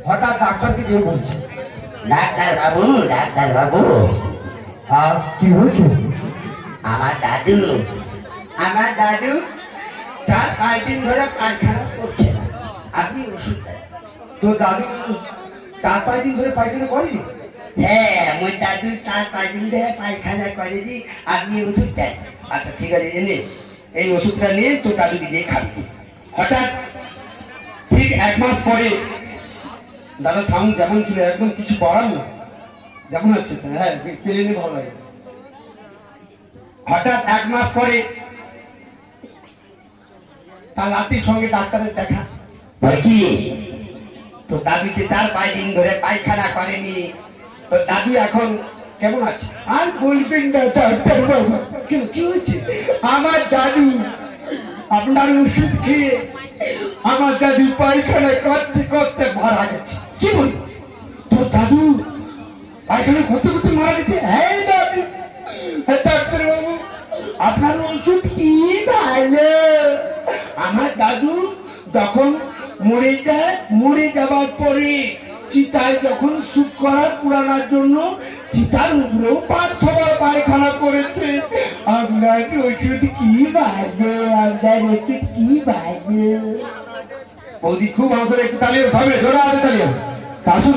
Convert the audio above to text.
হঠাৎ ডাক্তারকে দিয়ে বলছে, ডাক্তার বাবু, আর কি হয়েছে? আমার দাদু 4-5 দিন ধরে পায়খানা করছে না, আপনি ওষুধ দেন। তো দাদু 4-5 দিন ধরে পায়খানা করেনি? হ্যাঁ, আমার দাদু 4-5 দিন ধরে পায়খানা করেনি, আপনি ওষুধ দেন। আচ্ছা ঠিক আছে, এনে এই ওষুধটা নিয়ে তো দাদুকে দিয়ে খাবি। হঠাৎ ঠিক 1 মাস পরে, দাদা সাউন্ড যেমন ছিল একদম কিছু করার না, যেমন আছে হ্যাঁ পেলে নিয়ে ভালো লাগে। হঠাৎ 1 মাস পরে তার নাতির সঙ্গে ডাক্তারের দেখা। কি তো দাদুকে 4-5 দিন ধরে পায়খানা করেনি, তো দাদু এখন কেমন আছে? আর বলবেন না ডাক্তার বাবু। কেন, কি হয়েছে? আমার দাদু আপনার ওষুধ খেয়ে আমার দাদু পায়খানা করতে করতে মারা গেছে। কি বল? তোর দাদু পায়খানা করতে করতে মারা গেছে? হ্যাঁ দাদু। ডাক্তার বাবু, আপনার ওষুধ কি ভালো। আমার দাদু যখন মরে যাবার পরে চিতায় যখন সুখ করার পুরানোর জন্য চিতার উপরেও 5-6 বার পায়খানা করেছে। আপনার ওষুধ কি ভালো, আপনার ওষুধ কি ভালো। বৌদি খুব আমাদের একটু তালিয়ে হবে, ধরে আছে তালিয়ে আসুন।